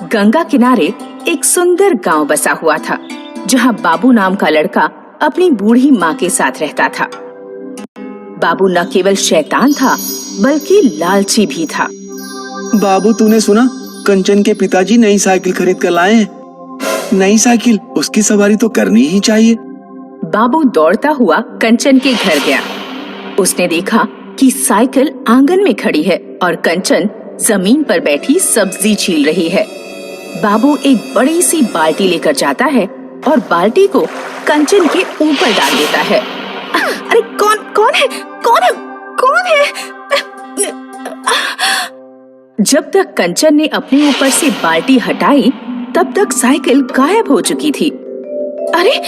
गंगा किनारे एक सुंदर गांव बसा हुआ था, जहां बाबू नाम का लड़का अपनी बूढ़ी माँ के साथ रहता था। बाबू न केवल शैतान था, बल्कि लालची भी था। बाबू, तूने सुना? कंचन के पिताजी नई साइकिल खरीद कर लाए हैं। नई साइकिल, उसकी सवारी तो करनी ही चाहिए। बाबू दौड़ता हुआ कंचन के घर गया। उसने देखा कि साइकिल आंगन में खड़ी है और कंचन जमीन पर बैठी सब्जी छील रही है। बाबू एक बड़ी सी बाल्टी लेकर जाता है और बाल्टी को कंचन के ऊपर डाल देता है। अरे कौन है? जब तक कंचन ने अपने ऊपर से बाल्टी हटाई, तब तक साइकिल गायब हो चुकी थी। अरे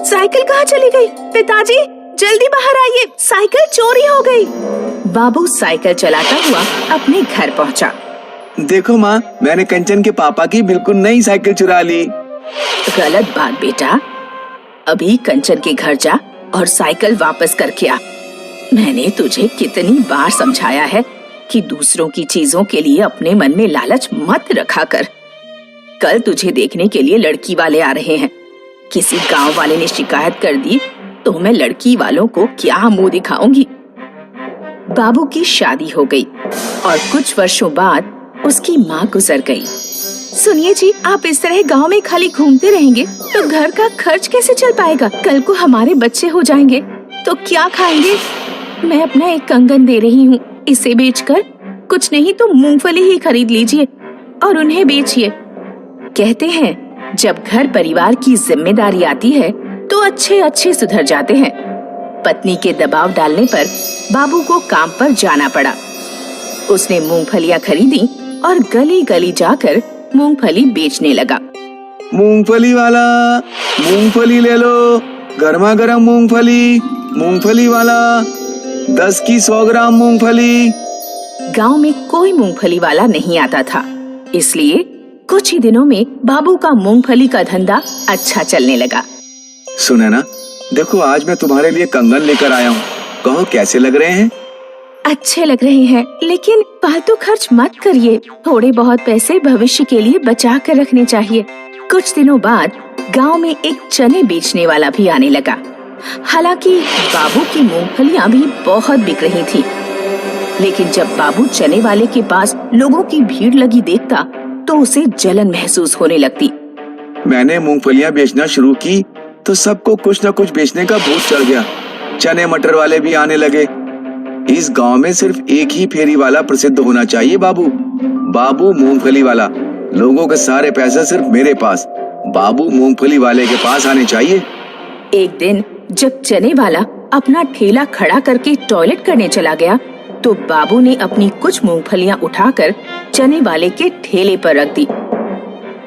साइकिल कहाँ चली गई? पिताजी जल्दी बाहर आइए, साइकिल चोरी हो गई। बाबू साइकिल चलाता हुआ अपने घर पहुंचा। देखो माँ, मैंने कंचन के पापा की बिल्कुल नई साइकिल चुरा ली। गलत बात बेटा, अभी कंचन के घर जा और साइकिल वापस करके आ। मैंने तुझे कितनी बार समझाया है कि दूसरों की चीजों के लिए अपने मन में लालच मत रखा कर। कल तुझे देखने के लिए लड़की वाले आ रहे हैं। किसी गांव वाले ने शिकायत कर दी तो मैं लड़की वालों को क्या मुंह दिखाऊंगी। बाबू की शादी हो गई और कुछ वर्षों बाद उसकी माँ गुजर गई। सुनिए जी, आप इस तरह गांव में खाली घूमते रहेंगे तो घर का खर्च कैसे चल पाएगा? कल को हमारे बच्चे हो जाएंगे तो क्या खाएंगे? मैं अपना एक कंगन दे रही हूँ, इसे बेचकर कुछ नहीं तो मूंगफली ही खरीद लीजिए और उन्हें बेचिए। कहते हैं जब घर परिवार की जिम्मेदारी आती है तो अच्छे सुधर जाते हैं। पत्नी के दबाव डालने पर बाबू को काम पर जाना पड़ा। उसने मूंगफलियां खरीदी और गली गली जाकर मूंगफली बेचने लगा। मूंगफली वाला, मूंगफली ले लो, गर्मा गर्म मूंगफली। मूंगफली वाला, 10 की 100 ग्राम मूंगफली। गांव में कोई मूंगफली वाला नहीं आता था, इसलिए कुछ ही दिनों में बाबू का मूंगफली का धंधा अच्छा चलने लगा। सुने ना, देखो आज मैं तुम्हारे लिए कंगन लेकर आया हूँ। कहो कैसे लग रहे हैं? अच्छे लग रहे हैं, लेकिन फालतू खर्च मत करिए। थोड़े बहुत पैसे भविष्य के लिए बचा कर रखने चाहिए। कुछ दिनों बाद गांव में एक चने बेचने वाला भी आने लगा। हालांकि बाबू की मूंगफलियां भी बहुत बिक रही थी, लेकिन जब बाबू चने वाले के पास लोगों की भीड़ लगी देखता तो उसे जलन महसूस होने लगती। मैंने मूंगफलियां बेचना शुरू की तो सबको कुछ न कुछ बेचने का भूत चढ़ गया। चने मटर वाले भी आने लगे। इस गांव में सिर्फ एक ही फेरी वाला प्रसिद्ध होना चाहिए, बाबू मूंगफली वाला। लोगों के सारे पैसे सिर्फ मेरे पास, बाबू मूंगफली वाले के पास आने चाहिए। एक दिन जब चने वाला अपना ठेला खड़ा करके टॉयलेट करने चला गया तो बाबू ने अपनी कुछ मूंगफलियां उठाकर चने वाले के ठेले पर रख दी।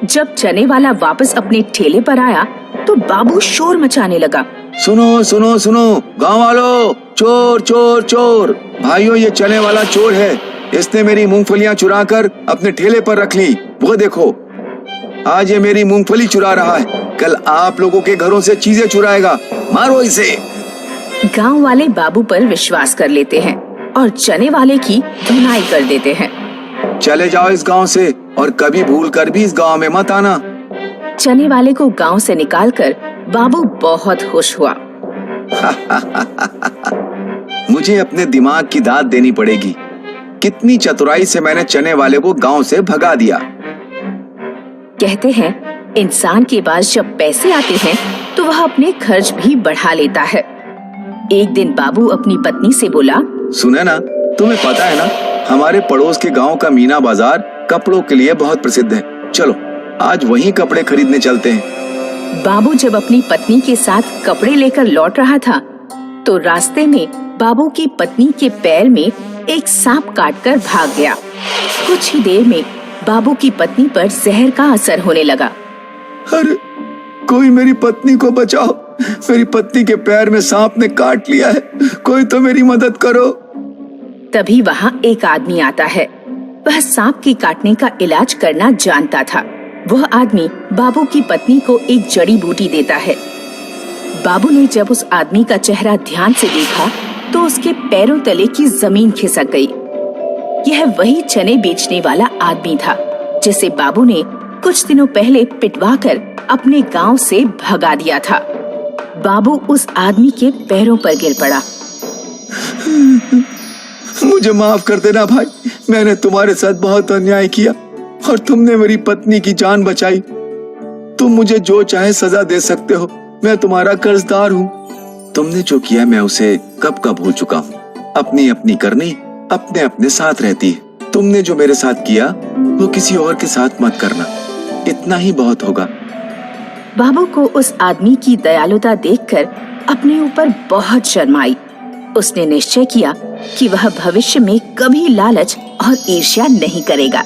जब चने वाला वापस अपने ठेले पर आया तो बाबू शोर मचाने लगा। सुनो सुनो सुनो गांव वालों, चोर चोर चोर! भाइयों, ये चने वाला चोर है। इसने मेरी मूंगफलियां चुरा कर अपने ठेले पर रख ली। वो देखो, आज ये मेरी मूंगफली चुरा रहा है, कल आप लोगों के घरों से चीजें चुराएगा। मारो इसे। गांव वाले बाबू पर विश्वास कर लेते हैं और चने वाले की धुनाई कर देते हैं। चले जाओ इस गांव से और कभी भूल कर भी इस गांव में मत आना। चने वाले को गांव से निकालकर बाबू बहुत खुश हुआ। मुझे अपने दिमाग की दाद देनी पड़ेगी। कितनी चतुराई से मैंने चने वाले को गांव से भगा दिया। कहते हैं इंसान के पास जब पैसे आते हैं तो वह अपने खर्च भी बढ़ा लेता है। एक दिन बाबू अपनी पत्नी से बोला, सुने ना, तुम्हें पता है ना, हमारे पड़ोस के गांव का मीना बाजार कपड़ों के लिए बहुत प्रसिद्ध है। चलो आज वहीं कपड़े खरीदने चलते हैं। बाबू जब अपनी पत्नी के साथ कपड़े लेकर लौट रहा था तो रास्ते में बाबू की पत्नी के पैर में एक सांप काटकर भाग गया। कुछ ही देर में बाबू की पत्नी पर जहर का असर होने लगा। अरे कोई मेरी पत्नी को बचाओ, मेरी पत्नी के पैर में सांप ने काट लिया है, कोई तो मेरी मदद करो। तभी वहाँ एक आदमी आता है। वह सांप के काटने का इलाज करना जानता था। वह आदमी बाबू की पत्नी को एक जड़ी बूटी देता है। बाबू ने जब उस आदमी का चेहरा ध्यान से देखा तो उसके पैरों तले की जमीन खिसक गई। यह वही चने बेचने वाला आदमी था जिसे बाबू ने कुछ दिनों पहले पिटवाकर अपने गांव से भगा दिया था। बाबू उस आदमी के पैरों पर गिर पड़ा। मुझे माफ कर देना भाई, मैंने तुम्हारे साथ बहुत अन्याय किया और तुमने मेरी पत्नी की जान बचाई। तुम मुझे जो चाहे सजा दे सकते हो, मैं तुम्हारा कर्जदार हूँ। तुमने जो किया मैं उसे कब का भूल चुका हूँ। अपनी अपनी करनी अपने अपने साथ रहती है। तुमने जो मेरे साथ किया वो किसी और के साथ मत करना, इतना ही बहुत होगा। बाबू को उस आदमी की दयालुता देखकर अपने ऊपर बहुत शर्म आई। उसने निश्चय किया कि वह भविष्य में कभी लालच और ईर्ष्या नहीं करेगा।